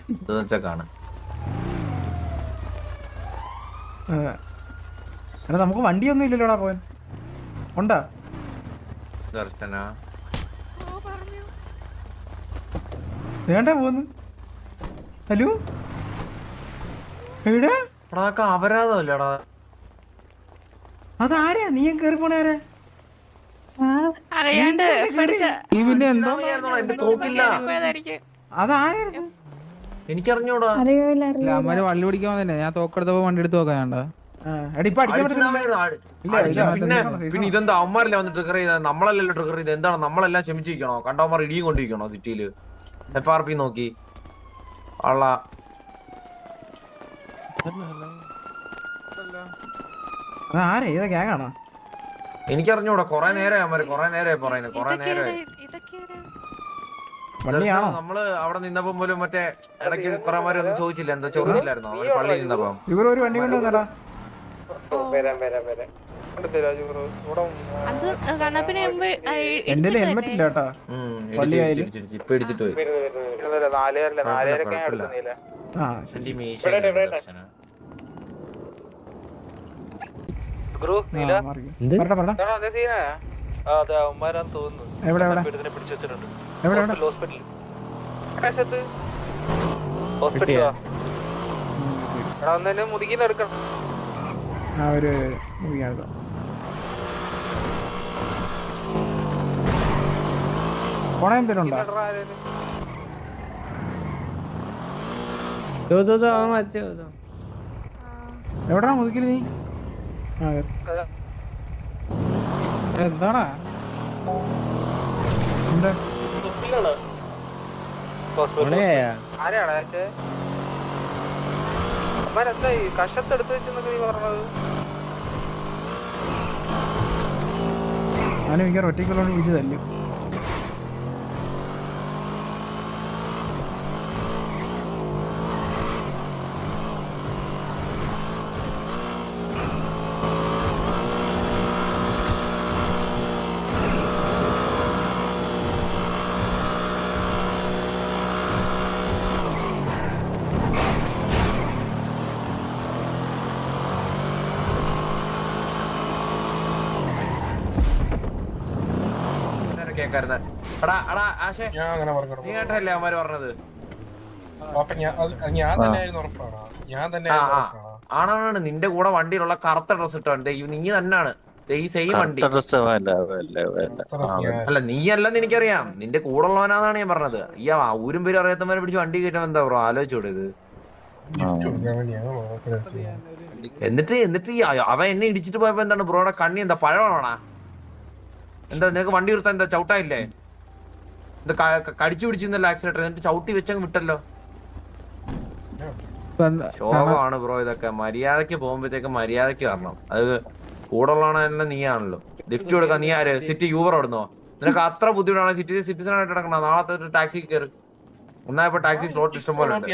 വെച്ചൊക്കെയാണ്. എടാ നമുക്ക് വണ്ടിയൊന്നും ഇല്ലല്ലോടാ പോവാൻ. ഉണ്ടാ ദർശന വേണ്ട പോന്ന്. ഹലോ എവിടെ അപരാധമല്ലടാ. അതാരാ നീ കേറി പോണാരാ? അതാരായിരുന്നു? എനിക്കറിഞ്ഞൂടാ. അമ്മര് വള്ളി പിടിക്കാൻ തന്നെ ഞാൻ തോക്കെടുത്തപ്പോ വണ്ടി എടുത്ത് നോക്കാണ്ട. പിന്നെ ഇതെന്താ അവന്മാരല്ലേ വന്ന് ട്രിഗർ ചെയ്ത? നമ്മളല്ലല്ലോ ട്രിഗർ ചെയ്ത്. എന്താണ് നമ്മളെല്ലാം ക്ഷമിച്ചിരിക്കണോ? കണ്ടവന്മാർ ഇടിയും കൊണ്ടിരിക്കണോ സിറ്റിയില്? FRP നോക്കി അള്ള ആരാ? ഏതാ ഗ്യാങ്ങാണോ? എനിക്കറിഞ്ഞൂടാ. കൊറേ നേരം കൊറേ നേരമായി പറയുന്നത്. കൊറേ നേരമായി. നമ്മള് അവിടെ നിന്നപ്പോ പോലും മറ്റേ ഇടയ്ക്ക് കുറെ ഒന്നും ചോദിച്ചില്ല. എന്താ ചോദിച്ചില്ലായിരുന്നോ അവര് പള്ളി നിന്നപ്പോ? ഇവരൊരു വണ്ടി കൊണ്ടുവന്നടാ. എന്റെ ഹെൽമെറ്റ് ഇല്ല കേട്ടാ. ഇപ്പൊ ഇടിച്ചിട്ട് പോയി. പോണ എന്തേലും ഉണ്ടോ? എവിടാ മുതുക്കില് നീ? എന്താടാ കഷത്തെടുത്ത് വെച്ചെന്നൊക്കെ നീ പറഞ്ഞത്? ഞാനും എനിക്ക് ഒറ്റയ്ക്കുള്ള വിളിച്ച് തല്ലും. നീ കേട്ടല്ലേ അവന്മാര് പറഞ്ഞത്? ആണാണ്. നിന്റെ കൂടെ വണ്ടിയിലുള്ള കറുത്ത ഡ്രസ് ഇട്ടോണ്ട് നീ തന്നെയാണ് ഈ സെയിം വണ്ടി. അല്ല നീ അല്ലെന്ന് എനിക്കറിയാം. നിന്റെ കൂടെ ഉള്ളവനാന്നാണ് ഞാൻ പറഞ്ഞത്. ഈ ഊരും പേരും അറിയാത്തവരെ പിടിച്ച് വണ്ടി കയറ്റാൻ എന്താ ബ്രോ? ആലോചിച്ചൂടെ ഇത്? എന്നിട്ട് അവൻ എന്നെ ഇടിച്ചിട്ട് പോയപ്പോ എന്താണ് ബ്രോയുടെ കണ്ണി എന്താ പഴമാണോടാ? എന്താ നിനക്ക് വണ്ടി നിർത്താൻ എന്താ ചവിട്ടായില്ലേ? എന്താ കടിച്ചു പിടിച്ചിരുന്നല്ലോ ആക്സിഡന്റ്? എന്നിട്ട് ചവിട്ടി വെച്ചങ്ങ് വിട്ടല്ലോ. ശോകമാണ് ബ്രോ ഇതൊക്കെ. മര്യാദക്ക് പോകുമ്പോഴത്തേക്ക് മര്യാദക്ക് വരണം. അത് കൂടെ ഉള്ളവനെ നീയാണല്ലോ. ലിഫ്റ്റ് കൊടുക്കാൻ നീ ആര്? സിറ്റി യൂബർ ഓടുന്നോ? നിനക്ക് അത്ര ബുദ്ധിമുട്ടാണ് സിറ്റിസൺ ആയിട്ട് നടക്കണം. നാളത്തെ ടാക്സി കയറി. ഒന്നായപ്പോ ടാക്സി സ്ലോട്ട് ഇഷ്ടം പോലെ ഉണ്ട്.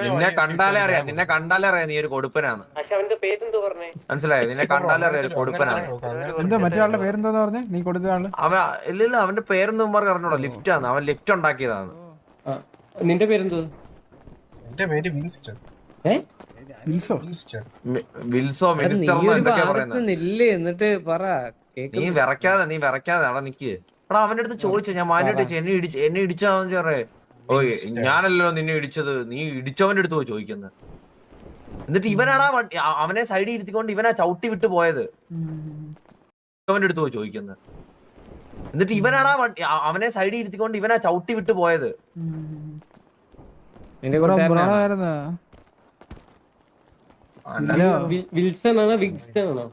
നിന്നെ കണ്ടാലേ അറിയാം നീ ഒരു കൊടുപ്പനാന്ന്. മനസ്സിലായോ? നിന്നെ കണ്ടാലേ അറിയാം ഒരു കൊടുപ്പനാണ്. എന്താ മറ്റേ ആളുടെ പേരെന്താന്ന് പറഞ്ഞേ? നീ കൊടുത്ത ആള്? ഇല്ല അവന്റെ പേരൊന്നും പറഞ്ഞ അറിഞ്ഞൂടാ. ലിഫ്റ്റ് ആണ്. അവൻ ലിഫ്റ്റ് ഉണ്ടാക്കിയതാണ്. നിന്റെ പേരെന്തോ? എന്റെ പേര് വിൻസ്റ്റൺ. വിൽസോ എന്നിട്ട് പറ. നീ വിറക്കാതെ അവിടെ നിക്ക്. എടാ അവന്റെ അടുത്ത് ചോദിച്ചു ഞാൻ മാനിട്ട് എന്നെ ഇടിച്ചാന്ന് പറയേ. ഓ ഞാനല്ലോ നിന്നെ ഇടിച്ചത്. നീ ഇടിച്ചവന്റെ അടുത്ത് പോയി ചോദിക്കുന്നത്. എന്നിട്ട് ഇവനാടാ അവനെ സൈഡിൽ ഇരുത്തിക്കൊണ്ട് ഇവനാ ചവിട്ടി വിട്ട് പോയത്. അവന്റെ അടുത്ത് പോയി ചോദിക്കുന്നത്. എന്നിട്ട് ഇവനാടാ അവനെ സൈഡിൽ ഇരുത്തിക്കൊണ്ട് ഇവനാ ചവിട്ടി വിട്ട് പോയത്. വിൽസൺ ആണോ വിക്സ്റ്റൺ ആണോ?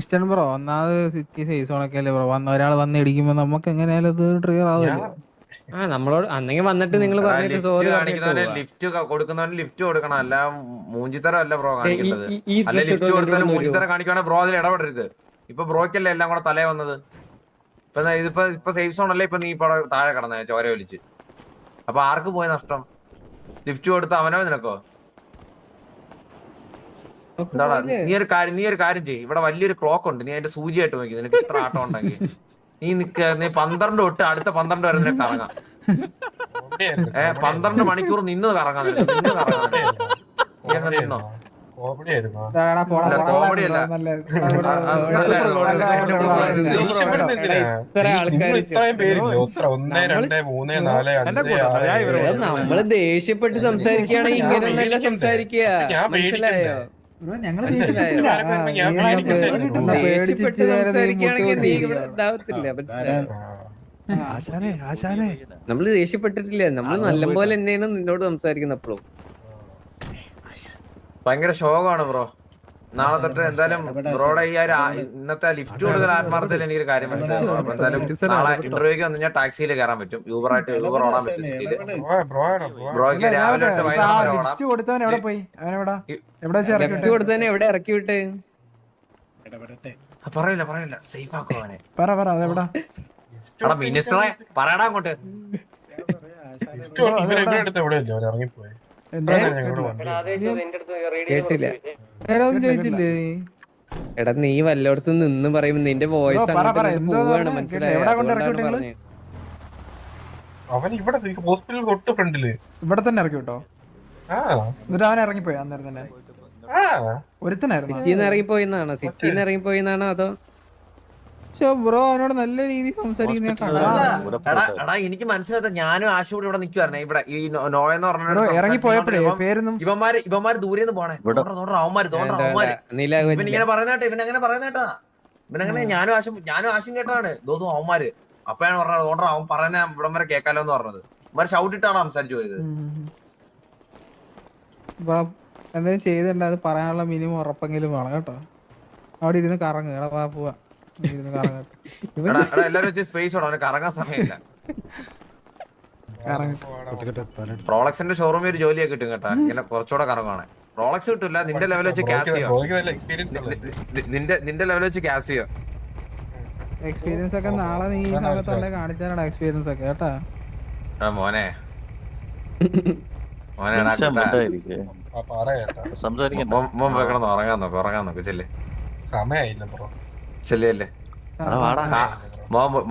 ഇഷ്ടം ബ്രോ. ഒന്നാമത് സിറ്റി സൈസോണൊക്കെ അല്ലേ ബ്രോ. ഒരാൾ വന്ന് ഇടിക്കുമ്പോ നമുക്ക് എങ്ങനെയാലും അത് ട്രിഗർ ആവുമല്ലോ. നമ്മളോട് അന്നെങ്കിൽ വന്നിട്ട് നിങ്ങൾ ലിഫ്റ്റ് കൊടുക്കുന്നവന് ലിഫ്റ്റ് കൊടുക്കണം. അല്ല മൂഞ്ചിത്തരം അല്ല ബ്രോ കാണിക്കുന്നത്. അല്ല ലിഫ്റ്റ് കൊടുത്താലും മൂഞ്ചിത്തരം കാണിക്കുവാണെങ്കിൽ ബ്രോ അതിൽ ഇടപെടരുത്. ഇപ്പൊ ബ്രോക്കല്ലേ എല്ലാം കൂടെ തലേ വന്നത്. ഇപ്പൊ സേഫ് സോൺ അല്ലേ? ഇപ്പൊ നീ ഇപ്പൊ താഴെ കിടന്ന ചോര വലിച്ച്. അപ്പൊ ആർക്ക് പോയ നഷ്ടം? ലിഫ്റ്റ് കൊടുത്ത അവനോ നിനക്കോ? എന്താടാ നീ ഒരു കാര്യം ചെയ്യ്. ഇവിടെ വലിയൊരു ക്ലോക്ക് ഉണ്ട്. നീ അതിന്റെ സൂചിയായിട്ട് നോക്കി. നിനക്ക് ഇത്ര ആട്ടം ഉണ്ടെങ്കിൽ നീ നിക്ക, നീ 12 തൊട്ട് അടുത്ത 12 വരെ നിനക്ക് കറങ്ങാം. 12 മണിക്കൂർ നിന്ന് കറങ്ങാൻ നിനക്ക്, നിന്ന് കറങ്ങാൻ നിനക്ക്. നീ അങ്ങ് നിന്നോ. കോമഡി ആയിരുന്നു. കോമഡി അല്ല. ഇത്രയും പേരില്ലോ, 1 2 3 4 5 6 നമ്മള് ദേഷ്യപ്പെട്ട് സംസാരിക്കുകയാണെങ്കിൽ ഇങ്ങനെയൊന്നല്ല സംസാരിക്കുക. ഞാൻ മനസ്സിലായോ? ബ്രോ ഞങ്ങള് ഞാൻ ദേഷ്യപ്പെട്ട് സംസാരിക്കുകയാണെങ്കിൽ നീ ഇവിടെ ഉണ്ടാവത്തില്ല. മനസ്സിലായോ? നമ്മള് ദേഷ്യപ്പെട്ടിട്ടില്ല. നമ്മള് നല്ലപോലെ തന്നെയാണ് നിന്നോട് സംസാരിക്കുന്നത് എപ്പോഴും. ഭയങ്കര ശോകമാണ് ബ്രോ. നാളെ തൊട്ട് എന്തായാലും ബ്രോയുടെ ഈ ഒരു ഇന്നത്തെ ലിഫ്റ്റ് കൊടുക്കൽ ആത്മാർത്ഥത്തിൽ എനിക്കൊരു കാര്യം മനസ്സിലായി. അപ്പൊ എന്തായാലും നാളെ ഇന്റർവ്യൂക്ക് വന്നു കഴിഞ്ഞാൽ ടാക്സിയിൽ കയറാൻ പറ്റും, യൂബർ ഓടാൻ പറ്റും സിറ്റിയില്. ബ്രോയ്ക്ക് രാവിലെ തൊട്ട് വൈകുന്നേരം വരെ ഓടാം. ലിസ്റ്റ് കൊടുത്തവൻ എവിടെ പോയി? അവനെവിടാ? എവിടെ വെച്ച് ഇറക്കി ലെഫ്റ്റ് കൊടുത്തന്നെ എവിടെ ഇറക്കി വിട്ട്? പറയില്ല സേഫ് ആക്കും അവനെ. പറ അതെവിടാ? എടാ മിനിസ്റ്ററെ പറയടാ അങ്ങോട്ട്. എവിടെയല്ലോ ഇറങ്ങിപ്പോയി. എന്താ കേട്ടില്ല. വേറൊന്നും ചോദിച്ചില്ലേ? എടാ നീ വല്ലോടത്ത് നിന്ന് പറയുമ്പോ നിന്റെ വോയിസ് പറ, അങ്ങോട്ട് എന്തോ പോവാണ്. പറഞ്ഞേ? മനസ്സിലായോ? എവിടെ കൊണ്ട് അതുകൊണ്ടാണ് ഇറക്കി പറഞ്ഞത്. അവൻ ഇവിടെ ഹോസ്പിറ്റൽ തൊട്ട് ഫ്രണ്ടില്. ഇവിടെ തന്നെ ഇറക്കി വിട്ടോ? ആ എന്നിട്ട് അവൻ ഇറങ്ങിപ്പോയി അന്നേരം തന്നെ? ആ ഒരുത്തനായിരുന്നു. സിറ്റിന്ന് ഇറങ്ങിപ്പോയിന്നാണോ? സിറ്റിന്ന് ഇറങ്ങിപ്പോയിന്നാണോ അതോ? ബ്രോ അവനോട് നല്ല രീതിയിൽ സംസാരിക്കുന്ന ഞാൻ കണ്ടു. എടാ എനിക്ക് മനസ്സിലാത്ത ഞാനും ആശു കൂടി ഇവിടെ നിൽക്കുവായിരുന്നേ. ഇവിടെ ഈ നോയെന്ന് ബ്രോ ഇറങ്ങിപ്പോയപ്പോഴേ പറഞ്ഞ പേരൊന്നും ഇവന്മാര് ദൂരെന്ന് പോണേ. അവന്മാര് ഇവൻ ഇങ്ങനെ പറയുന്നേട്ടാ, ഇവനങ്ങനെ പറയുന്നേട്ടാ, ഇവനങ്ങനെ ഞാനും ആശും കേട്ടാണ് തോന്നും അവന്മാര്. അപ്പഴാണ് പറഞ്ഞത് തോണ്ടാ അവൻ പറയുന്ന ഇവിടം വരെ കേക്കാലോ എന്ന് പറഞ്ഞത്. ഇവന്മാര് ഷൗട്ടിട്ടാണ് സംസാരിച്ചു പോയത്. എന്തെങ്കിലും ചെയ്തിട്ടുണ്ട് അത് പറയാനുള്ള മിനിമം ഉറപ്പെങ്കിലും വേണം കേട്ടോ. അവിടെ ഇരുന്ന് കറങ്ങുക. എടാ വാ പോവാ, ഇരുന്ന് കറങ്ങട്ടെ. എടാ എല്ലാരും വെച്ച് സ്പേസ് വേണം, അവന് കറങ്ങാൻ സമയമില്ല. റോളക്സിന്റെ ഷോറൂമിൽ ഒരു ജോലിയൊക്കെ കിട്ടും കേട്ടാ. ഇങ്ങനെ കുറച്ചുകൂടെ കറങ്ങുവാണ്. റോളക്സ് കിട്ടില്ല, നിന്റെ ലെവൽ വെച്ച് ക്യാഷ് ചെയ്യാം. നിന്റെ ലെവൽ വെച്ച് ക്യാഷ് ചെയ്യാം. എക്സ്പീരിയൻസ് ഒക്കെ നാളെ നീ ഈ സമയത്തോടെ കാണിച്ചാലടാ എക്സ്പീരിയൻസ് ഒക്കെ കേട്ടാ. മോനെ മോൻ വെക്കണം. ഉറങ്ങാൻ നോക്ക് ചെല്ലേ സമയായില്ല ബ്രോ. ചെല്ലേ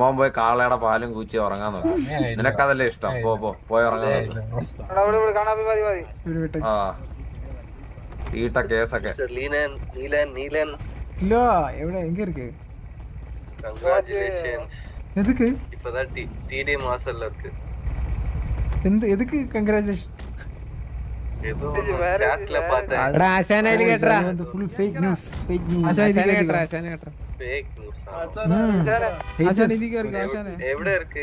മോൻ പോയി കാളയുടെ പാലും കൂച്ചി ഉറങ്ങാൻ നോക്ക്. നിനക്കതല്ലേ ഇഷ്ടം? പോയി ഉറങ്ങാൻ നോക്ക്. ആ ഈട്ട കേസൊക്കെ ഇല്ല എവിടെ എങ്ക இருக்கு? எதுக்கு? எதுக்கு கங்க்ராச்சுலேஷன்? എടാ ആശാനായാലും കേട്ടറാ. Full fake news. ആശാനെ കേട്ടറാ. ആശാൻ ഇതിക്ക് എവിടെ ഇருக்கு?